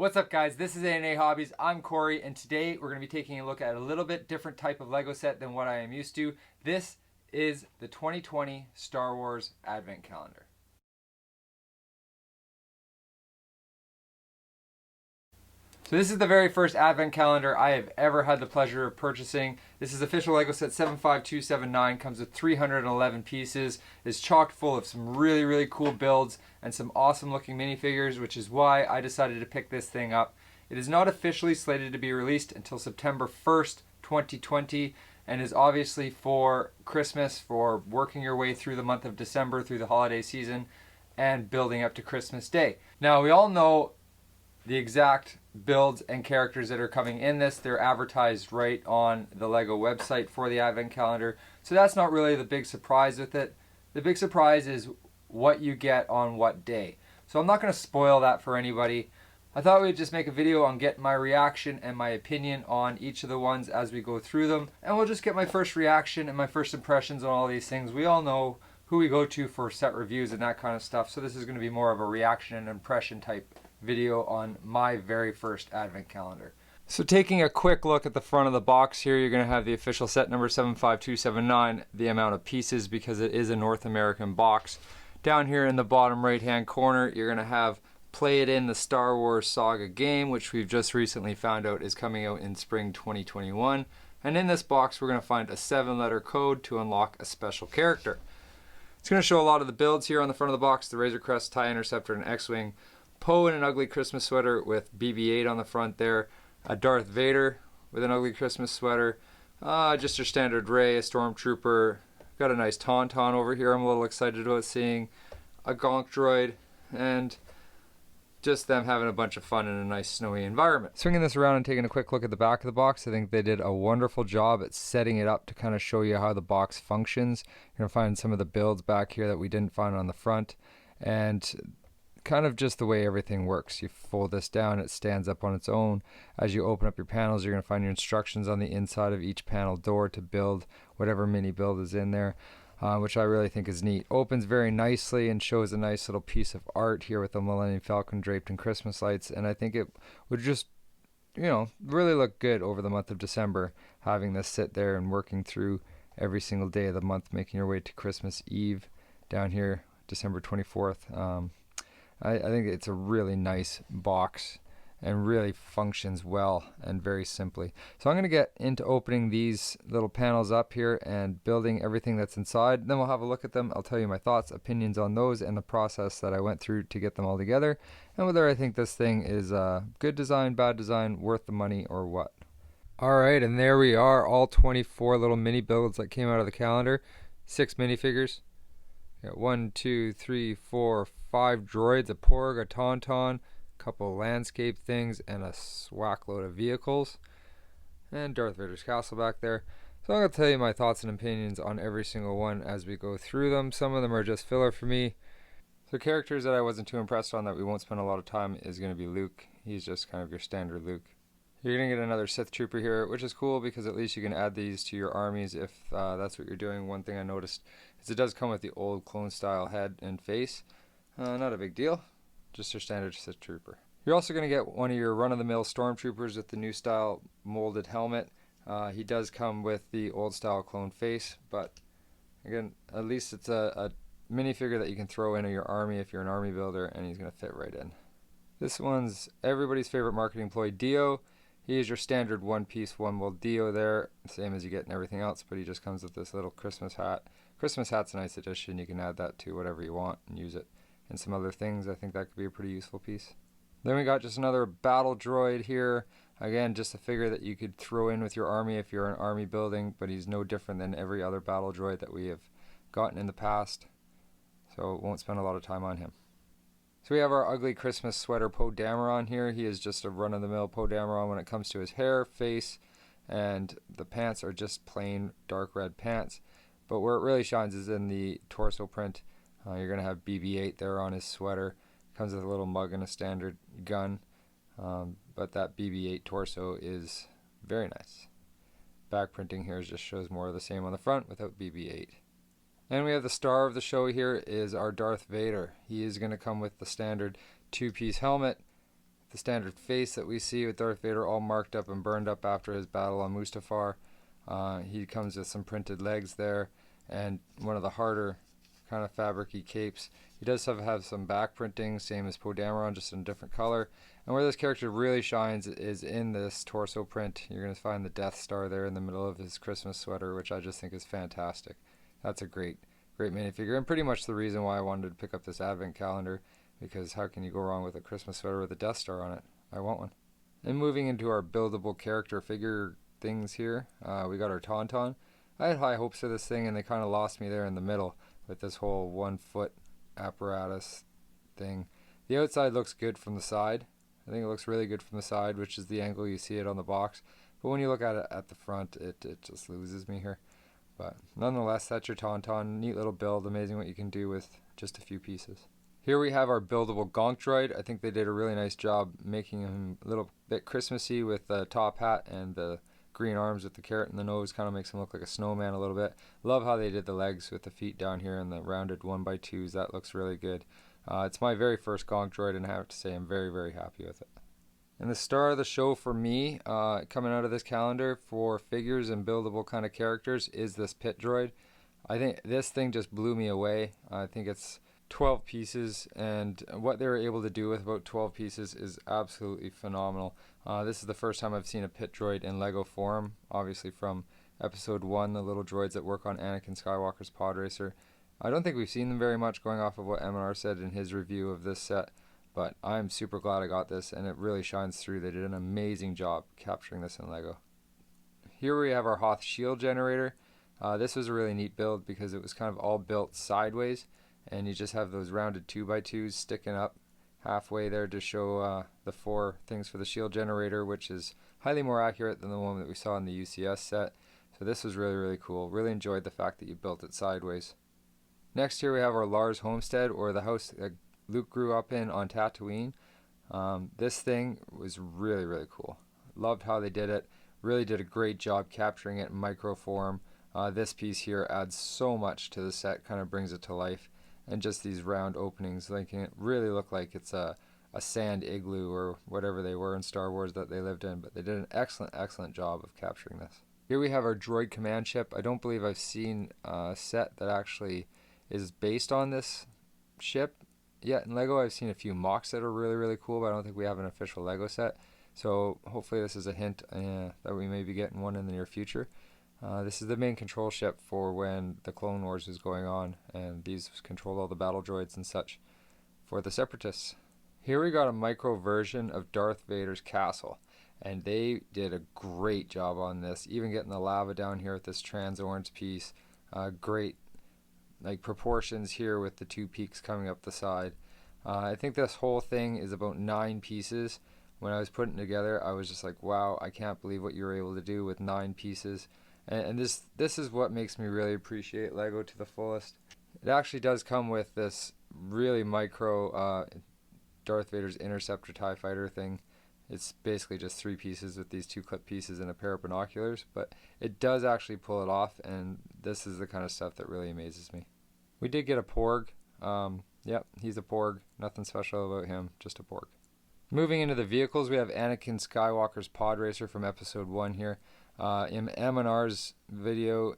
What's up guys, this is AandAHobbies, I'm Corey, and today we're going to be taking a look at a little bit different type of Lego set than what I am used to. This is the 2020 Star Wars Advent Calendar. So this is the very first Advent Calendar I have ever had the pleasure of purchasing. This is official Lego set 75279, comes with 311 pieces, is chock full of some really cool builds and some awesome looking minifigures, which is why I decided to pick this thing up. It is not officially slated to be released until September 1st, 2020, and is obviously for Christmas, for working your way through the month of December, through the holiday season, and building up to Christmas Day. Now, we all know the exact builds and characters that are coming in this. They're advertised right on the Lego website for the Advent Calendar, so that's not really the big surprise with it. The big surprise is what you get on what day. So I'm not going to spoil that for anybody. I thought we'd just make a video on getting my reaction and my opinion on each of the ones as we go through them, and we'll just get my first reaction and my first impressions on all these things. We all know who we go to for set reviews and that kind of stuff, so this is going to be more of a reaction and impression type video on my very first Advent Calendar. So taking a quick look at the front of the box here, you're going to have the official set number 75279, the amount of pieces, because it is a North American box. Down here in the bottom right hand corner, you're going to have Play It In, the Star Wars Saga game, which we've just recently found out is coming out in spring 2021. And in this box, we're going to find a 7-letter code to unlock a special character. It's going to show a lot of the builds here on the front of the box: the Razor Crest, TIE Interceptor, and XWing. Poe in an ugly Christmas sweater with BB-8 on the front there. A Darth Vader with an ugly Christmas sweater. Just your standard Rey, a Stormtrooper. Got a nice Tauntaun over here I'm a little excited about seeing. A Gonk Droid, and just them having a bunch of fun in a nice snowy environment. Swinging this around and taking a quick look at the back of the box, I think they did a wonderful job at setting it up to kind of show you how the box functions. You're going to find some of the builds back here that we didn't find on the front, and kind of just the way everything works. You fold this down, it stands up on its own. As you open up your panels, you're going to find your instructions on the inside of each panel door to build whatever mini build is in there, which I really think is neat. Opens very nicely and shows a nice little piece of art here with the Millennium Falcon draped in Christmas lights, and I think it would just, really look good over the month of December, having this sit there and working through every single day of the month, making your way to Christmas Eve down here, December 24th. I think it's a really nice box and really functions well and very simply. So I'm going to get into opening these little panels up here and building everything that's inside. Then we'll have a look at them. I'll tell you my thoughts, opinions on those, and the process that I went through to get them all together, and whether I think this thing is good design, bad design, worth the money, or what. Alright, and there we are, all 24 little mini builds that came out of the calendar. 6 minifigures. Got 1, 2, 3, 4, 5 droids, a Porg, a Tauntaun, a couple landscape things, and a swack load of vehicles. And Darth Vader's castle back there. So I'm going to tell you my thoughts and opinions on every single one as we go through them. Some of them are just filler for me. So characters that I wasn't too impressed on that we won't spend a lot of time is going to be Luke. He's just kind of your standard Luke. You're going to get another Sith Trooper here, which is cool because at least you can add these to your armies if that's what you're doing. One thing I noticed is it does come with the old clone style head and face. Not a big deal, just your standard Sith Trooper. You're also going to get one of your run-of-the-mill Stormtroopers with the new style molded helmet. He does come with the old style clone face, but again, at least it's a minifigure that you can throw into your army if you're an army builder, and he's going to fit right in. This one's everybody's favorite marketing employee, Dio. He is your standard one-piece, one-world Dio there, same as you get in everything else, but he just comes with this little Christmas hat. Christmas hat's a nice addition. You can add that to whatever you want and use it. And some other things, I think that could be a pretty useful piece. Then we got just another battle droid here. Again, just a figure that you could throw in with your army if you're an army building, but he's no different than every other battle droid that we have gotten in the past. So won't spend a lot of time on him. So we have our ugly Christmas sweater Poe Dameron here. He is just a run-of-the-mill Poe Dameron when it comes to his hair, face, and the pants are just plain dark red pants. But where it really shines is in the torso print. You're going to have BB-8 there on his sweater. Comes with a little mug and a standard gun. But that BB-8 torso is very nice. Back printing here just shows more of the same on the front without BB-8. And we have the star of the show here is our Darth Vader. He is going to come with the standard 2-piece helmet, the standard face that we see with Darth Vader all marked up and burned up after his battle on Mustafar. He comes with some printed legs there and one of the harder kind of fabric-y capes. He does have some back printing, same as Poe Dameron, just in a different color. And where this character really shines is in this torso print. You're going to find the Death Star there in the middle of his Christmas sweater, which I just think is fantastic. That's a great minifigure, and pretty much the reason why I wanted to pick up this advent calendar, because how can you go wrong with a Christmas sweater with a Death Star on it? I want one. And moving into our buildable character figure things here, we got our Tauntaun. I had high hopes for this thing, and they kind of lost me there in the middle with this whole 1 foot apparatus thing. The outside looks good from the side. I think it looks really good from the side, which is the angle you see it on the box. But when you look at it at the front, it just loses me here. But nonetheless, that's your Tauntaun. Neat little build. Amazing what you can do with just a few pieces. Here we have our buildable Gonk droid. I think they did a really nice job making him a little bit Christmassy with the top hat and the green arms with the carrot in the nose. Kind of makes him look like a snowman a little bit. Love how they did the legs with the feet down here and the rounded 1x2s. That looks really good. It's my very first Gonk droid, and I have to say I'm very, very happy with it. And the star of the show for me, coming out of this calendar for figures and buildable kind of characters, is this pit droid. I think this thing just blew me away. I think it's 12 pieces, and what they were able to do with about 12 pieces is absolutely phenomenal. This is the first time I've seen a pit droid in Lego form, obviously from episode 1, the little droids that work on Anakin Skywalker's pod racer. I don't think we've seen them very much, going off of what M&R said in his review of this set, but I'm super glad I got this, and it really shines through. They did an amazing job capturing this in Lego. Here we have our Hoth shield generator. This was a really neat build because it was kind of all built sideways, and you just have those rounded 2x2s sticking up halfway there to show the 4 things for the shield generator, which is highly more accurate than the one that we saw in the UCS set. So this was really, really cool. Really enjoyed the fact that you built it sideways. Next here we have our Lars homestead, or the house that Luke grew up in on Tatooine. This thing was really, really cool. Loved how they did it. Really did a great job capturing it in micro form. This piece here adds so much to the set, kind of brings it to life. And just these round openings, making it really look like it's a sand igloo or whatever they were in Star Wars that they lived in. But they did an excellent, excellent job of capturing this. Here we have our droid command ship. I don't believe I've seen a set that actually is based on this ship yet in Lego. I've seen a few mocks that are really, really cool, but I don't think we have an official Lego set. So hopefully this is a hint that we may be getting one in the near future. This is the main control ship for when the Clone Wars was going on, and these control all the battle droids and such for the Separatists. Here we got a micro version of Darth Vader's castle, and they did a great job on this, even getting the lava down here with this trans orange piece. Great proportions here with the 2 peaks coming up the side. I think this whole thing is about 9 pieces. When I was putting it together, I was just like, wow, I can't believe what you were able to do with 9 pieces. And this is what makes me really appreciate Lego to the fullest. It actually does come with this really micro Darth Vader's Interceptor TIE Fighter thing. It's basically just 3 pieces with these 2 clip pieces and a pair of binoculars, but it does actually pull it off, and this is the kind of stuff that really amazes me. We did get a Porg. Yep, he's a Porg. Nothing special about him, just a Porg. Moving into the vehicles, we have Anakin Skywalker's pod racer from episode 1 here. In M&R's video,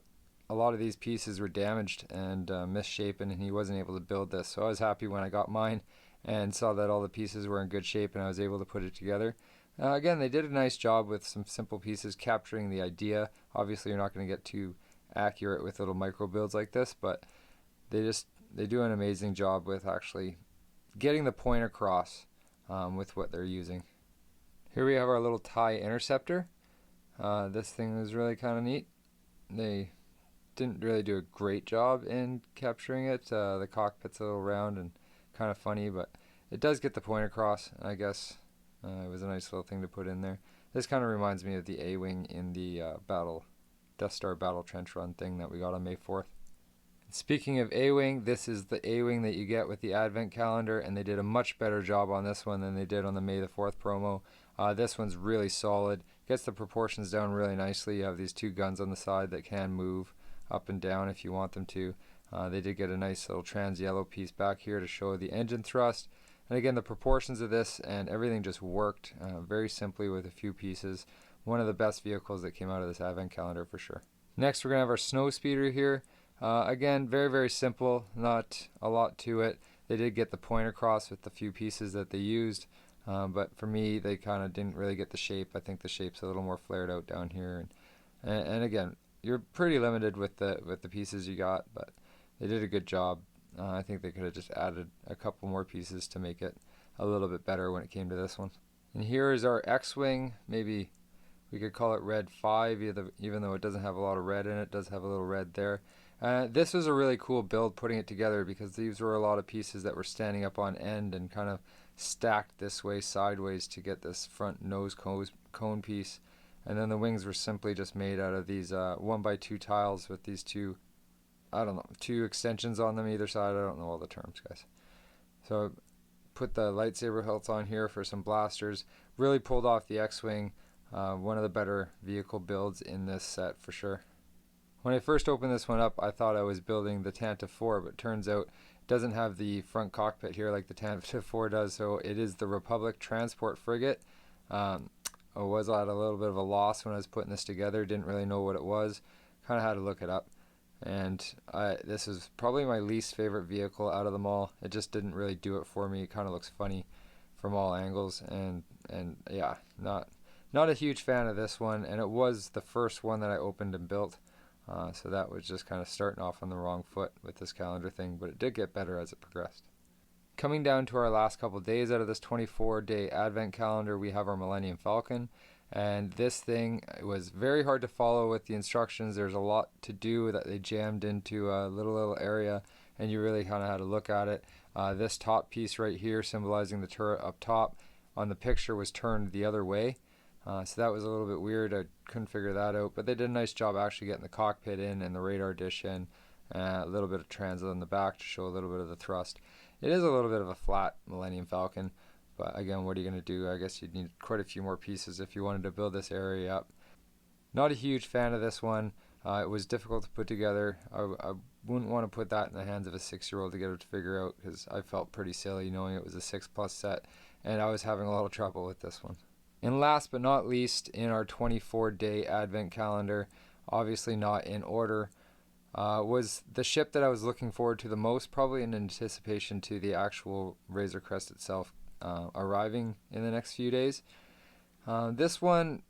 a lot of these pieces were damaged and misshapen, and he wasn't able to build this, so I was happy when I got mine and saw that all the pieces were in good shape and I was able to put it together. Again, they did a nice job with some simple pieces capturing the idea. Obviously you're not going to get too accurate with little micro builds like this, but they do an amazing job with actually getting the point across with what they're using. Here we have our little TIE Interceptor. This thing was really kind of neat. They didn't really do a great job in capturing it. The cockpit's a little round and kind of funny, but it does get the point across. I guess it was a nice little thing to put in there. This kind of reminds me of the Awing in the Death Star Battle Trench Run thing that we got on May 4th. Speaking of Awing, this is the Awing that you get with the Advent Calendar, and they did a much better job on this one than they did on the May the 4th promo. This one's really solid. Gets the proportions down really nicely. You have these 2 guns on the side that can move up and down if you want them to. They did get a nice little trans yellow piece back here to show the engine thrust. And again, the proportions of this and everything just worked very simply with a few pieces. One of the best vehicles that came out of this advent calendar for sure. Next, we're going to have our Snowspeeder here. Again, very, very simple, not a lot to it. They did get the point across with the few pieces that they used, but for me, they kind of didn't really get the shape. I think the shape's a little more flared out down here. And again, you're pretty limited with the pieces you got, but they did a good job. I think they could have just added a couple more pieces to make it a little bit better when it came to this one. And here is our X-Wing. Maybe we could call it Red 5, even though it doesn't have a lot of red in it. It does have a little red there. This was a really cool build putting it together because these were a lot of pieces that were standing up on end and kind of stacked this way sideways to get this front nose cone piece. And then the wings were simply just made out of these 1x2 tiles with these two extensions on them either side. I don't know all the terms, guys. So put the lightsaber hilts on here for some blasters. Really pulled off the X-Wing. One of the better vehicle builds in this set for sure. When I first opened this one up, I thought I was building the Tantive 4, but it turns out it doesn't have the front cockpit here like the Tantive 4 does, so it is the Republic Transport Frigate. I was at a little bit of a loss when I was putting this together, didn't really know what it was, kind of had to look it up. And this is probably my least favorite vehicle out of them all. It just didn't really do it for me. It kind of looks funny from all angles, and yeah, not a huge fan of this one, and it was the first one that I opened and built. So that was just kind of starting off on the wrong foot with this calendar thing, but it did get better as it progressed. Coming down to our last couple of days out of this 24-day advent calendar, we have our Millennium Falcon. And this thing, it was very hard to follow with the instructions. There's a lot to do that they jammed into a little area, and you really kind of had to look at it. This top piece right here, symbolizing the turret up top, on the picture was turned the other way. So that was a little bit weird. I couldn't figure that out, but they did a nice job actually getting the cockpit in and the radar dish in, a little bit of transit on the back to show a little bit of the thrust. It is a little bit of a flat Millennium Falcon, but again, what are you going to do? I guess you'd need quite a few more pieces if you wanted to build this area up. Not a huge fan of this one. It was difficult to put together. I wouldn't want to put that in the hands of a 6-year-old to get it to figure out, because I felt pretty silly knowing it was a 6+ set, and I was having a lot of trouble with this one. And last but not least, in our 24-day advent calendar, obviously not in order, was the ship that I was looking forward to the most, probably in anticipation to the actual Razor Crest itself arriving in the next few days. This one,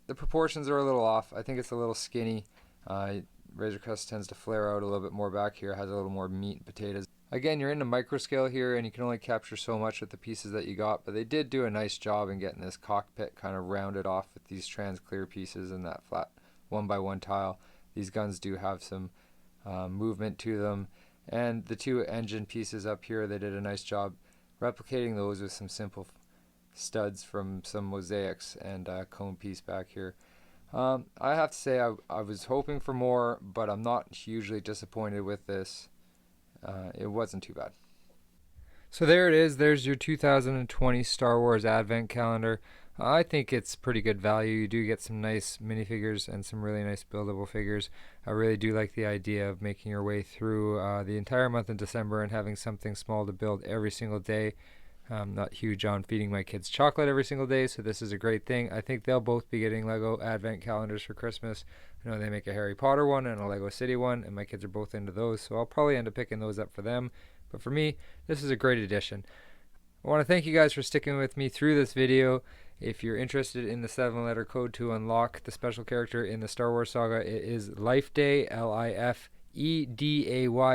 the proportions are a little off. I think it's a little skinny. Razor Crest tends to flare out a little bit more back here, has a little more meat and potatoes. Again, you're into micro scale here, and you can only capture so much with the pieces that you got, but they did do a nice job in getting this cockpit kind of rounded off with these trans clear pieces and that flat 1x1 tile. These guns do have some movement to them, and the two engine pieces up here, they did a nice job replicating those with some simple studs from some mosaics and a cone piece back here. I have to say I was hoping for more, but I'm not hugely disappointed with this. It wasn't too bad. So there it is. There's your 2020 Star Wars Advent Calendar. I think it's pretty good value. You do get some nice minifigures and some really nice buildable figures. I really do like the idea of making your way through the entire month of December and having something small to build every single day. I'm not huge on feeding my kids chocolate every single day, so this is a great thing. I think they'll both be getting Lego Advent Calendars for Christmas. I know they make a Harry Potter one and a Lego City one, and my kids are both into those, so I'll probably end up picking those up for them. But for me, this is a great addition. I want to thank you guys for sticking with me through this video. If you're interested in the 7-letter code to unlock the special character in the Star Wars saga, it is Life Day, Lifeday,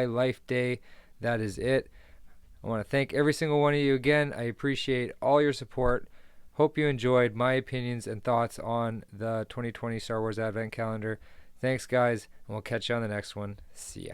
Life Day. That is it. I want to thank every single one of you again. I appreciate all your support. Hope you enjoyed my opinions and thoughts on the 2020 Star Wars Advent Calendar. Thanks, guys, and we'll catch you on the next one. See ya.